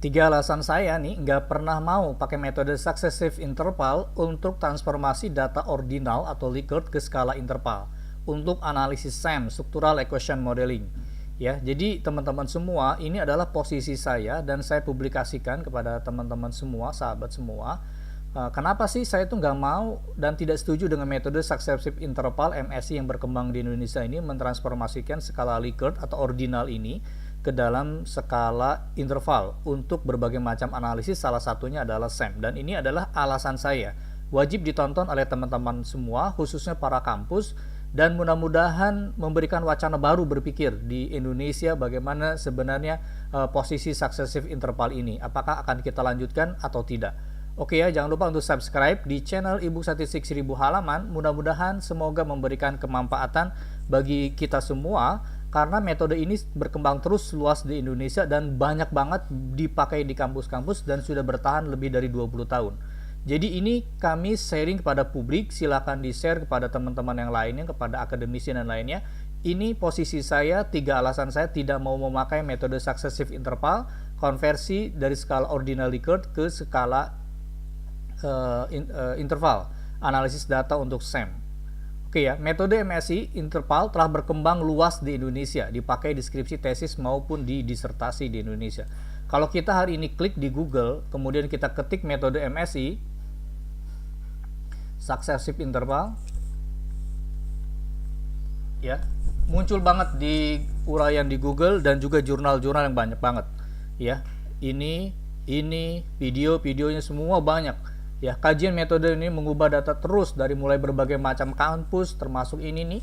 Tiga alasan saya nih nggak pernah mau pakai metode successive interval untuk transformasi data ordinal atau Likert ke skala interval untuk analisis SEM, Structural Equation Modeling. Ya, jadi teman-teman semua, ini adalah posisi saya dan saya publikasikan kepada teman-teman semua, sahabat semua. Kenapa sih saya tuh nggak mau dan tidak setuju dengan metode successive interval MSI yang berkembang di Indonesia ini mentransformasikan skala Likert atau ordinal ini ke dalam skala interval untuk berbagai macam analisis, salah satunya adalah SEM. Dan ini adalah alasan saya. Wajib ditonton oleh teman-teman semua, khususnya para kampus, dan mudah-mudahan memberikan wacana baru berpikir di Indonesia bagaimana sebenarnya posisi successive interval ini. Apakah akan kita lanjutkan atau tidak? Oke ya, jangan lupa untuk subscribe di channel Ebook Statistik 1000 halaman. Mudah-mudahan semoga memberikan kemanfaatan bagi kita semua, karena metode ini berkembang terus luas di Indonesia dan banyak banget dipakai di kampus-kampus dan sudah bertahan lebih dari 20 tahun. Jadi ini kami sharing kepada publik, silakan di-share kepada teman-teman yang lainnya, kepada akademisi dan lainnya. Ini posisi saya, tiga alasan saya tidak mau memakai metode successive interval, konversi dari skala ordinal Likert ke skala interval, analisis data untuk SEM. Oke ya, metode MSI interval telah berkembang luas di Indonesia, dipakai di skripsi tesis maupun di disertasi di Indonesia. Kalau kita hari ini klik di Google, kemudian kita ketik metode MSI, successive interval, ya, muncul banget di uraian di Google dan juga jurnal-jurnal yang banyak banget. Ya, ini video-videonya semua banyak. Ya, kajian metode ini mengubah data terus dari mulai berbagai macam kampus, termasuk ini nih,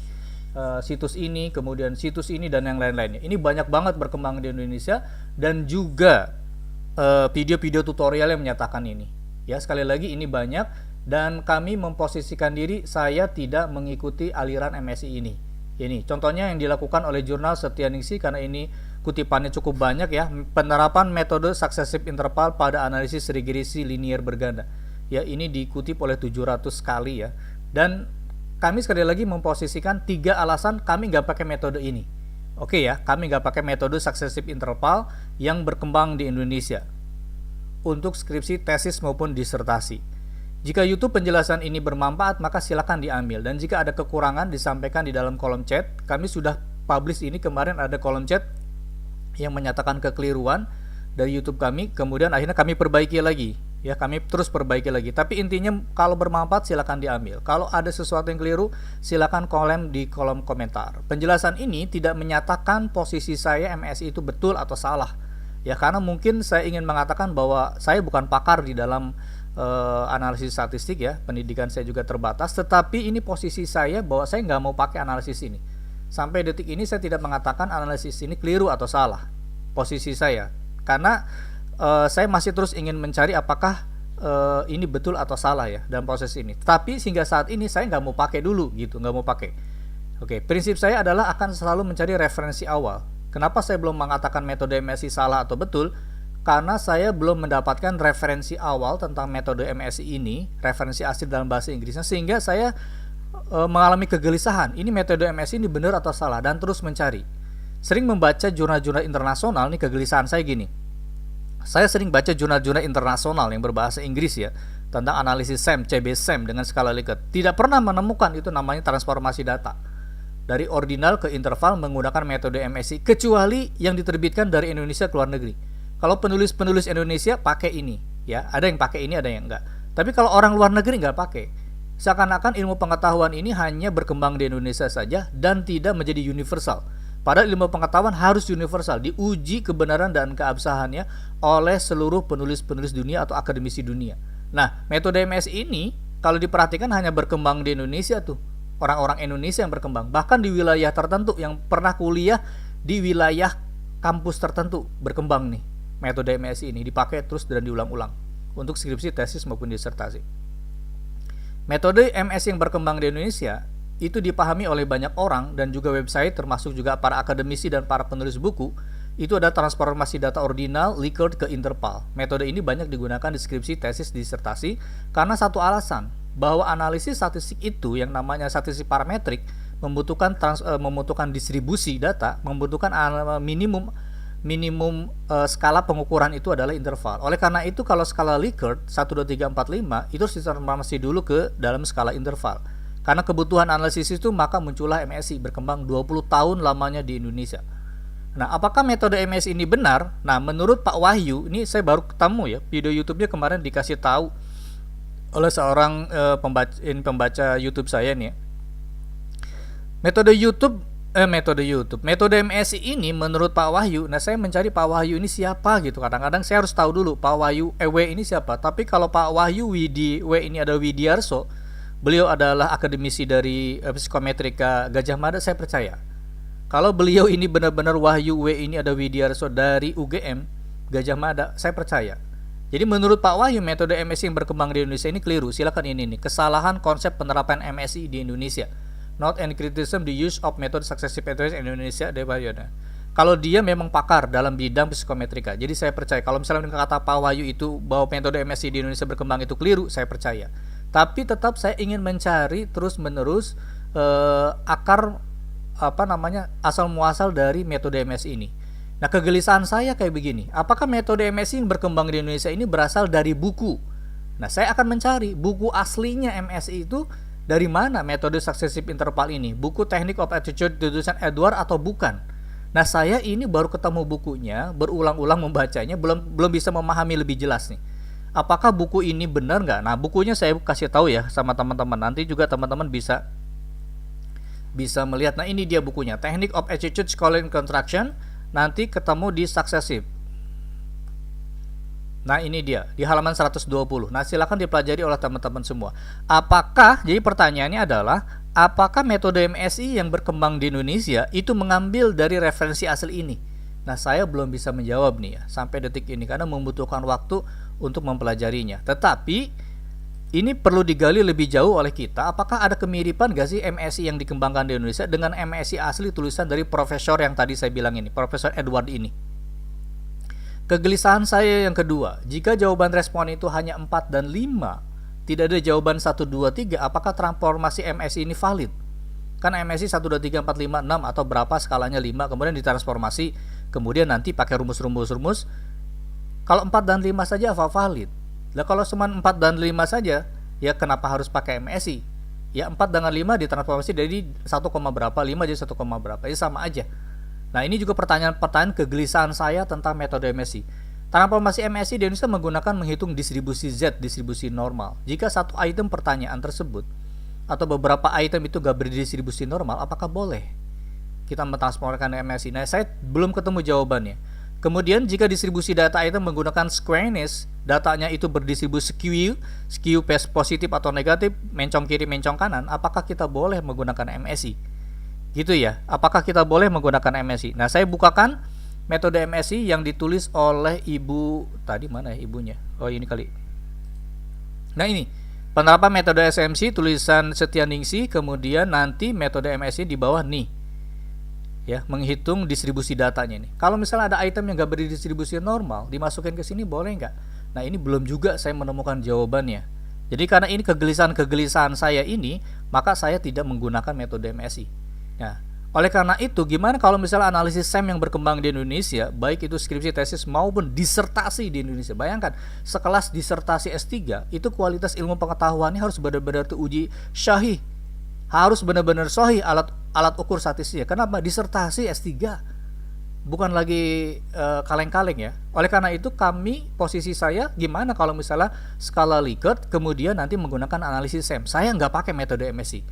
situs ini, kemudian situs ini dan yang lain-lainnya. Ini banyak banget berkembang di Indonesia dan juga video-video tutorial yang menyatakan ini. Ya, sekali lagi ini banyak dan kami memposisikan diri saya tidak mengikuti aliran MSI ini. Ini contohnya yang dilakukan oleh jurnal Setianingsih, karena ini kutipannya cukup banyak ya, penerapan metode successive interval pada analisis regresi linier berganda. Ya, ini dikutip oleh 700 kali ya. Dan kami sekali lagi memposisikan tiga alasan kami nggak pakai metode ini. Oke ya, kami nggak pakai metode successive interval yang berkembang di Indonesia untuk skripsi, tesis maupun disertasi. Jika YouTube penjelasan ini bermanfaat, maka silakan diambil. Dan jika ada kekurangan, disampaikan di dalam kolom chat. Kami sudah publish ini kemarin, ada kolom chat yang menyatakan kekeliruan dari YouTube kami. Kemudian akhirnya kami perbaiki lagi. Ya, kami terus perbaiki lagi. Tapi intinya kalau bermanfaat silakan diambil. Kalau ada sesuatu yang keliru, silakan komen di kolom komentar. Penjelasan ini tidak menyatakan posisi saya MSI itu betul atau salah. Ya, karena mungkin saya ingin mengatakan bahwa saya bukan pakar di dalam analisis statistik ya. Pendidikan saya juga terbatas. Tetapi ini posisi saya bahwa saya nggak mau pakai analisis ini. Sampai detik ini saya tidak mengatakan analisis ini keliru atau salah. Posisi saya. Karena saya masih terus ingin mencari apakah ini betul atau salah ya dalam proses ini. Tapi sehingga saat ini saya nggak mau pakai dulu gitu, nggak mau pakai. Oke, prinsip saya adalah akan selalu mencari referensi awal. Kenapa saya belum mengatakan metode MSI salah atau betul? Karena saya belum mendapatkan referensi awal tentang metode MSI ini, referensi asli dalam bahasa Inggrisnya, sehingga saya mengalami kegelisahan. Ini metode MSI ini benar atau salah, dan terus mencari. Sering membaca jurnal-jurnal internasional, nih kegelisahan saya gini. Saya sering baca jurnal-jurnal internasional yang berbahasa Inggris ya, tentang analisis SEM, CB SEM dengan skala Likert. Tidak pernah menemukan itu namanya transformasi data dari ordinal ke interval menggunakan metode MSI, kecuali yang diterbitkan dari Indonesia ke luar negeri. Kalau penulis-penulis Indonesia pakai ini, ya, ada yang pakai ini, ada yang enggak. Tapi kalau orang luar negeri nggak pakai. Seakan-akan ilmu pengetahuan ini hanya berkembang di Indonesia saja dan tidak menjadi universal. Padahal ilmu pengetahuan harus universal, diuji kebenaran dan keabsahannya oleh seluruh penulis-penulis dunia atau akademisi dunia. Nah, metode MSI ini kalau diperhatikan hanya berkembang di Indonesia tuh. Orang-orang Indonesia yang berkembang, bahkan di wilayah tertentu yang pernah kuliah di wilayah kampus tertentu berkembang nih. Metode MSI ini dipakai terus dan diulang-ulang untuk skripsi, tesis maupun disertasi. Metode MSI yang berkembang di Indonesia itu dipahami oleh banyak orang dan juga website, termasuk juga para akademisi dan para penulis buku. Itu ada transformasi data ordinal Likert ke interval. Metode ini banyak digunakan di skripsi, tesis, disertasi karena satu alasan, bahwa analisis statistik itu yang namanya statistik parametrik membutuhkan distribusi data, membutuhkan minimum minimum skala pengukuran itu adalah interval. Oleh karena itu kalau skala Likert 1, 2, 3, 4, 5 itu harus ditransformasi dulu ke dalam skala interval. Karena kebutuhan analisis itu maka muncullah MSI berkembang 20 tahun lamanya di Indonesia. Nah, apakah metode MSI ini benar? Nah, menurut Pak Wahyu, ini saya baru ketemu ya, video YouTube-nya kemarin dikasih tahu oleh seorang pembaca YouTube saya nih. Metode MSI ini menurut Pak Wahyu. Nah, saya mencari Pak Wahyu ini siapa gitu. Kadang-kadang saya harus tahu dulu Pak Wahyu ini siapa. Tapi kalau Pak Wahyu ini ada Widiarso, beliau adalah akademisi dari Psikometrika Gajah Mada, saya percaya. Kalau beliau ini benar-benar Wahyu ini ada Widiarso dari UGM Gajah Mada, saya percaya. Jadi menurut Pak Wahyu, metode MSI yang berkembang di Indonesia ini keliru. Silakan ini nih, kesalahan konsep penerapan MSI di Indonesia. Not any criticism the use of method successive methods in Indonesia. Kalau dia memang pakar dalam bidang psikometrika, jadi saya percaya. Kalau misalnya kata Pak Wahyu itu bahwa metode MSI di Indonesia berkembang itu keliru, saya percaya. Tapi tetap saya ingin mencari terus-menerus akar asal muasal dari metode MSI ini. Nah, kegelisahan saya kayak begini. Apakah metode MSI yang berkembang di Indonesia ini berasal dari buku? Nah, saya akan mencari buku aslinya MSI itu dari mana metode successive interval ini. Buku Technique of Attitude tulisan Edward atau bukan? Nah, saya ini baru ketemu bukunya, berulang-ulang membacanya, belum bisa memahami lebih jelas nih. Apakah buku ini benar nggak? Nah, bukunya saya kasih tahu ya sama teman-teman. Nanti juga teman-teman bisa melihat. Nah, ini dia bukunya, Technique of Attitude Scholarly Construction. Nanti ketemu di Successive. Nah, ini dia di halaman 120. Nah, silakan dipelajari oleh teman-teman semua. Jadi pertanyaannya adalah, apakah metode MSI yang berkembang di Indonesia itu mengambil dari referensi asli ini? Nah, saya belum bisa menjawab nih ya sampai detik ini karena membutuhkan waktu untuk mempelajarinya. Tetapi ini perlu digali lebih jauh oleh kita. Apakah ada kemiripan gak sih MSI yang dikembangkan di Indonesia dengan MSI asli tulisan dari profesor yang tadi saya bilang ini, Profesor Edward ini? Kegelisahan saya yang kedua, jika jawaban respon itu hanya 4 dan 5, tidak ada jawaban 1, 2, 3, apakah transformasi MSI ini valid? Kan MSI 1, 2, 3, 4, 5, 6 atau berapa skalanya 5, kemudian ditransformasi, kemudian nanti pakai rumus-rumus. Kalau 4 dan 5 saja apa valid? Nah, kalau cuma 4 dan 5 saja, ya kenapa harus pakai MSI? Ya 4 dengan 5 ditransformasi dari 1, berapa, 5 jadi 1, berapa, ya sama aja. Nah, ini juga pertanyaan kegelisahan saya tentang metode MSI. Transformasi MSI di Indonesia menggunakan menghitung distribusi Z, distribusi normal. Jika satu item pertanyaan tersebut atau beberapa item itu gak berdistribusi normal, apakah boleh kita mentransformasikan MSI? Nah, saya belum ketemu jawabannya. Kemudian jika distribusi data item menggunakan squareness, datanya itu berdistribusi skew positif atau negatif, mencong kiri mencong kanan, apakah kita boleh menggunakan MSI? Gitu ya, apakah kita boleh menggunakan MSI? Nah, saya bukakan metode MSI yang ditulis oleh ibu, tadi mana ya ibunya? Oh, ini kali. Nah, ini penerapan metode SMC tulisan Setianingsih, kemudian nanti metode MSI di bawah nih. Ya, menghitung distribusi datanya nih. Kalau misalnya ada item yang nggak berdistribusi normal, dimasukin ke sini boleh nggak? Nah, ini belum juga saya menemukan jawabannya. Jadi karena ini kegelisahan saya ini, maka saya tidak menggunakan metode MSI. Nah, oleh karena itu, gimana kalau misalnya analisis SEM yang berkembang di Indonesia, baik itu skripsi, tesis maupun disertasi di Indonesia. Bayangkan, sekelas disertasi S3, itu kualitas ilmu pengetahuannya harus benar-benar teruji syahih. Harus benar-benar sahih alat ukur statistiknya. Kenapa? Disertasi S3, bukan lagi kaleng-kaleng ya. Oleh karena itu posisi saya gimana kalau misalnya skala Likert kemudian nanti menggunakan analisis SEM. Saya nggak pakai metode MSI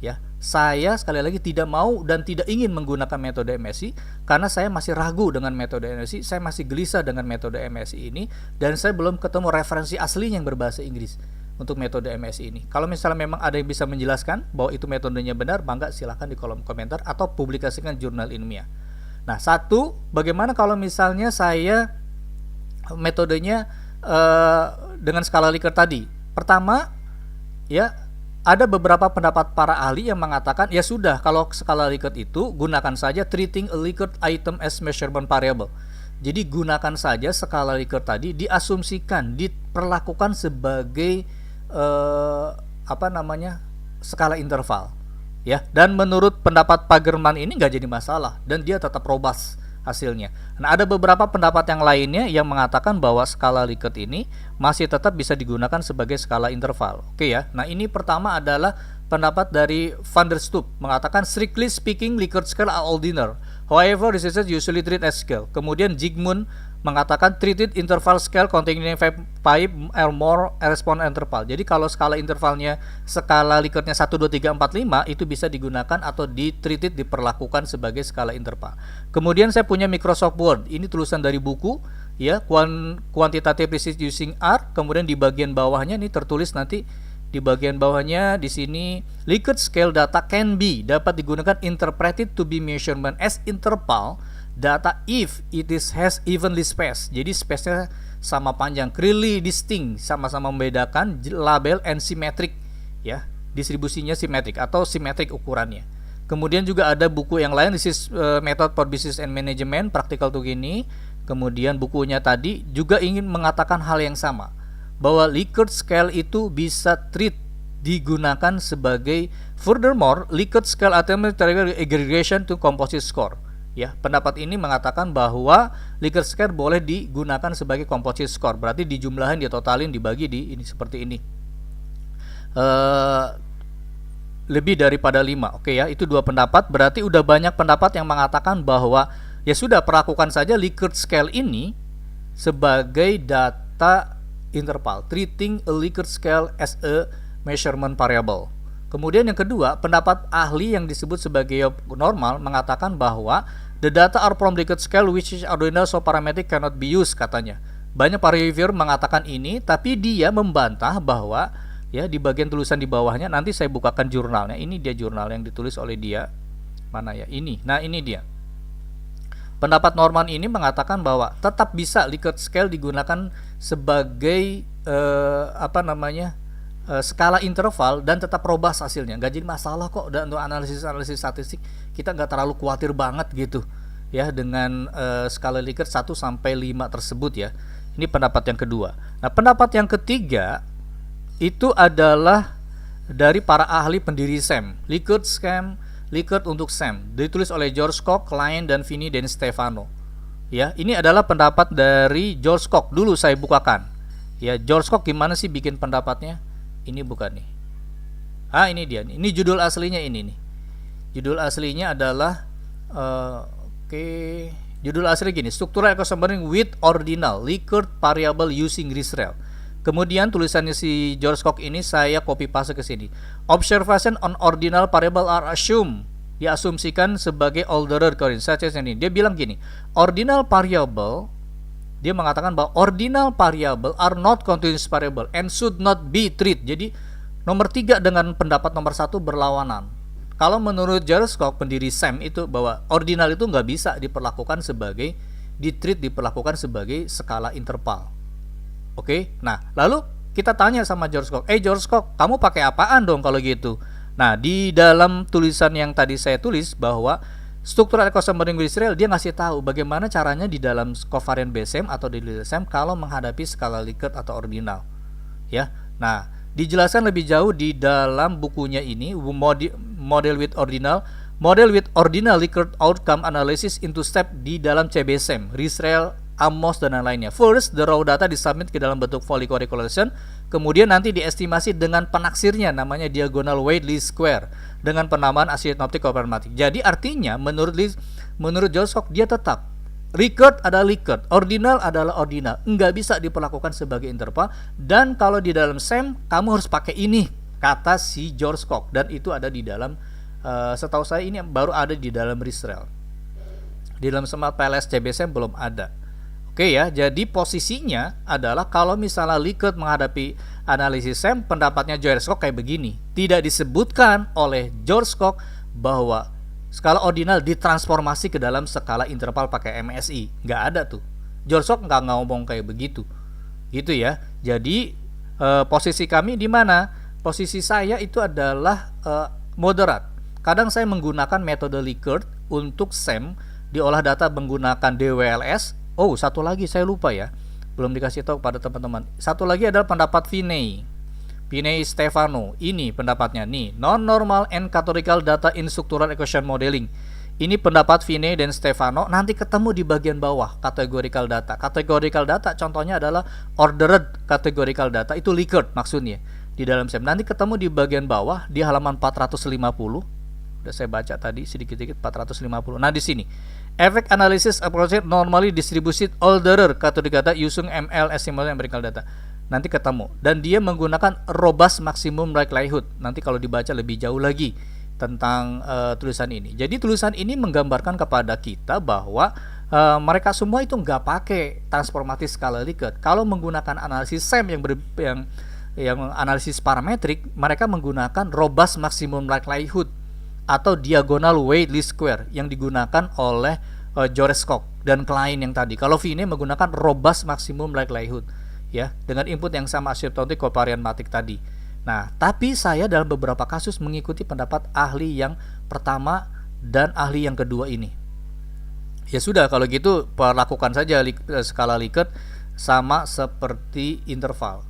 ya. Saya sekali lagi tidak mau dan tidak ingin menggunakan metode MSI karena saya masih ragu dengan metode MSI. Saya masih gelisah dengan metode MSI ini dan saya belum ketemu referensi aslinya yang berbahasa Inggris untuk metode MSI ini. Kalau misalnya memang ada yang bisa menjelaskan bahwa itu metodenya benar, bangga silahkan di kolom komentar atau publikasikan jurnal ilmiah. Nah, bagaimana kalau misalnya saya metodenya dengan skala Likert tadi? Pertama, ya ada beberapa pendapat para ahli yang mengatakan ya sudah, kalau skala Likert itu gunakan saja treating a Likert item as measurement variable. Jadi gunakan saja skala Likert tadi, diasumsikan, diperlakukan sebagai skala interval ya. Dan menurut pendapat Pagerman ini nggak jadi masalah dan dia tetap robust hasilnya. Nah, ada beberapa pendapat yang lainnya yang mengatakan bahwa skala Likert ini masih tetap bisa digunakan sebagai skala interval. Oke ya. Nah, ini pertama adalah pendapat dari Van der Stoep mengatakan strictly speaking Likert scale are ordinal. However, researchers usually treat as scale. Kemudian Zygmunt mengatakan treated interval scale containing 5 or more response interval. Jadi kalau skala intervalnya skala Likertnya 1 2 3 4 5 itu bisa digunakan atau treated diperlakukan sebagai skala interval. Kemudian saya punya Microsoft Word. Ini tulisan dari buku ya, quantitative research using R. Kemudian di bagian bawahnya ini tertulis nanti di bagian bawahnya di sini Likert scale data can be dapat digunakan interpreted to be measurement as interval data if it has evenly spaced. Jadi space-nya sama panjang, clearly distinct, sama-sama membedakan, label and symmetric ya, distribusinya simetrik atau simetrik ukurannya. Kemudian juga ada buku yang lain, this is method for business and management practical to gini. Kemudian bukunya tadi juga ingin mengatakan hal yang sama, bahwa Likert scale itu bisa digunakan sebagai furthermore Likert scale automatic aggregation to composite score. Ya, pendapat ini mengatakan bahwa Likert scale boleh digunakan sebagai composite score, berarti dijumlahin, ditotalin, dibagi di ini seperti ini. Lebih daripada 5. Oke ya, itu dua pendapat. Berarti udah banyak pendapat yang mengatakan bahwa ya sudah, perlakukan saja Likert scale ini sebagai data interval, treating a Likert scale as a measurement variable. Kemudian yang kedua, pendapat ahli yang disebut sebagai normal mengatakan bahwa the data are from Likert scale which is ordinal so parametric cannot be used, katanya. Banyak para reviewer mengatakan ini, tapi dia membantah bahwa ya di bagian tulisan di bawahnya, nanti saya bukakan jurnalnya. Ini dia jurnal yang ditulis oleh dia. Mana ya? Ini. Nah, ini dia. Pendapat Norman ini mengatakan bahwa tetap bisa Likert scale digunakan sebagai skala interval dan tetap robust hasilnya, nggak jadi masalah kok. Dan untuk analisis statistik kita nggak terlalu khawatir banget gitu ya dengan skala Likert 1 sampai 5 tersebut ya. Ini pendapat yang kedua. Nah, pendapat yang ketiga itu adalah dari para ahli pendiri SAM, Likert untuk SAM, ditulis oleh George Koch, Klein, dan Vinnie dan Stefano. Ya, ini adalah pendapat dari George Koch. Dulu saya bukakan. Ya, George Koch gimana sih bikin pendapatnya? Ini bukan nih. Ini dia nih. Ini judul aslinya ini nih. Judul aslinya adalah judul asli gini, Structural Equation with Ordinal Likert Variable Using Risrael. Kemudian tulisannya si George Koch ini saya copy paste ke sini. Observation on ordinal variable are assumed, diasumsikan sebagai ordered coordinate. Such as ini. Dia bilang gini, ordinal variable, dia mengatakan bahwa ordinal variable are not continuous variable and should not be treated. Jadi nomor 3 dengan pendapat nomor 1 berlawanan. Kalau menurut George Koch, pendiri SAM, itu bahwa ordinal itu nggak bisa diperlakukan sebagai diperlakukan sebagai skala interval. Oke, nah lalu kita tanya sama George Koch, George Koch, kamu pakai apaan dong kalau gitu? Nah, di dalam tulisan yang tadi saya tulis bahwa Structural Equation with Risrael, dia ngasih tahu bagaimana caranya di dalam covariant BSM atau di LSM kalau menghadapi skala Likert atau ordinal. Ya, nah dijelaskan lebih jauh di dalam bukunya ini, Model with Ordinal Likert Outcome Analysis into Step di dalam CBSM, Risrael, Amos, dan lainnya. First, the raw data disubmit ke dalam bentuk Follicle Correlation, kemudian nanti diestimasi dengan penaksirnya, namanya diagonal weight least square, dengan penambahan asymptotic problematic. Jadi artinya menurut George Koch, dia tetap Likert adalah Likert, ordinal adalah ordinal, nggak bisa diperlakukan sebagai interval. Dan kalau di dalam SAM kamu harus pakai ini, kata si George Koch, dan itu ada di dalam setahu saya ini baru ada di dalam Risrael. Di dalam Smart PLS CBSM belum ada. Oke ya, jadi posisinya adalah kalau misalnya Likert menghadapi analisis SAM, pendapatnya George Koch kayak begini. Tidak disebutkan oleh George Koch bahwa skala ordinal ditransformasi ke dalam skala interval pakai MSI. Nggak ada tuh. George Koch nggak ngomong kayak begitu. Gitu ya. Jadi posisi kami di mana? Posisi saya itu adalah moderat. Kadang saya menggunakan metode Likert untuk SAM, diolah data menggunakan DWLS. Oh, satu lagi saya lupa ya, belum dikasih tahu pada teman-teman. Satu lagi adalah pendapat Vinnie Stefano. Ini pendapatnya nih, non-normal and categorical data in structural equation modeling. Ini pendapat Vine dan Stefano. Nanti ketemu di bagian bawah categorical data. Categorical data contohnya adalah ordered categorical data, itu Likert maksudnya di dalam SEM. Nanti ketemu di bagian bawah di halaman 450. Udah saya baca tadi sedikit-sedikit 450. Nah di sini effect analysis approach normally distributed ordered categorical data using ML estimate empirical data. Nanti ketemu, dan dia menggunakan robust maximum likelihood. Nanti kalau dibaca lebih jauh lagi tentang tulisan ini. Jadi tulisan ini menggambarkan kepada kita bahwa mereka semua itu nggak pakai transformatif skala Likert. Kalau menggunakan analisis SEM yang analisis parametrik, mereka menggunakan robust maximum likelihood atau diagonal weight least square yang digunakan oleh Joreskov dan Klein yang tadi. Kalau Vine menggunakan robust maximum likelihood, ya, dengan input yang sama asymptotic covariant matrix tadi. Nah, tapi saya dalam beberapa kasus mengikuti pendapat ahli yang pertama dan ahli yang kedua ini. Ya sudah, kalau gitu perlakukan saja skala Likert sama seperti interval.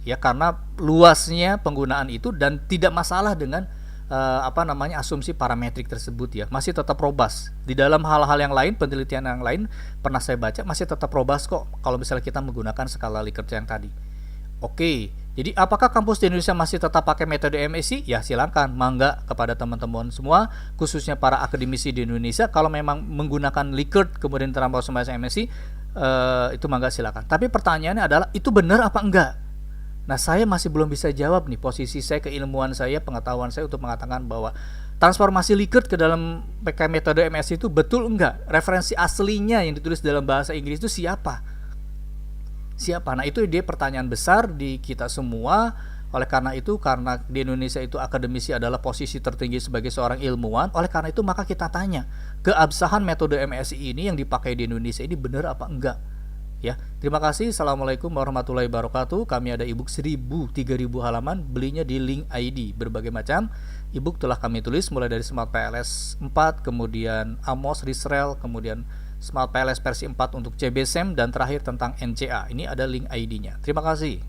Ya, karena luasnya penggunaan itu dan tidak masalah dengan asumsi parametrik tersebut, ya, masih tetap robust. Di dalam hal-hal yang lain, penelitian yang lain pernah saya baca masih tetap robust kok kalau misalnya kita menggunakan skala Likert yang tadi. Oke, jadi apakah kampus di Indonesia masih tetap pakai metode MSI? Ya silakan, mangga kepada teman-teman semua, khususnya para akademisi di Indonesia, kalau memang menggunakan Likert kemudian transformasi MSI, itu mangga silakan. Tapi pertanyaannya adalah, itu benar apa enggak? Nah, saya masih belum bisa jawab nih, posisi saya, keilmuan saya, pengetahuan saya untuk mengatakan bahwa transformasi Likert ke dalam PK metode MSI itu betul enggak? Referensi aslinya yang ditulis dalam bahasa Inggris itu siapa? Nah, itu dia pertanyaan besar di kita semua. Oleh karena itu, karena di Indonesia itu akademisi adalah posisi tertinggi sebagai seorang ilmuwan, oleh karena itu maka kita tanya, keabsahan metode MSI ini yang dipakai di Indonesia ini benar apa enggak? Ya, terima kasih. Assalamualaikum warahmatullahi wabarakatuh. Kami ada ebook 1000-3000 halaman, belinya di link ID. Berbagai macam ebook telah kami tulis, mulai dari Smart PLS 4, kemudian Amos Risrel, kemudian Smart PLS versi 4 untuk CBSEM, dan terakhir tentang NCA. Ini ada link ID-nya. Terima kasih.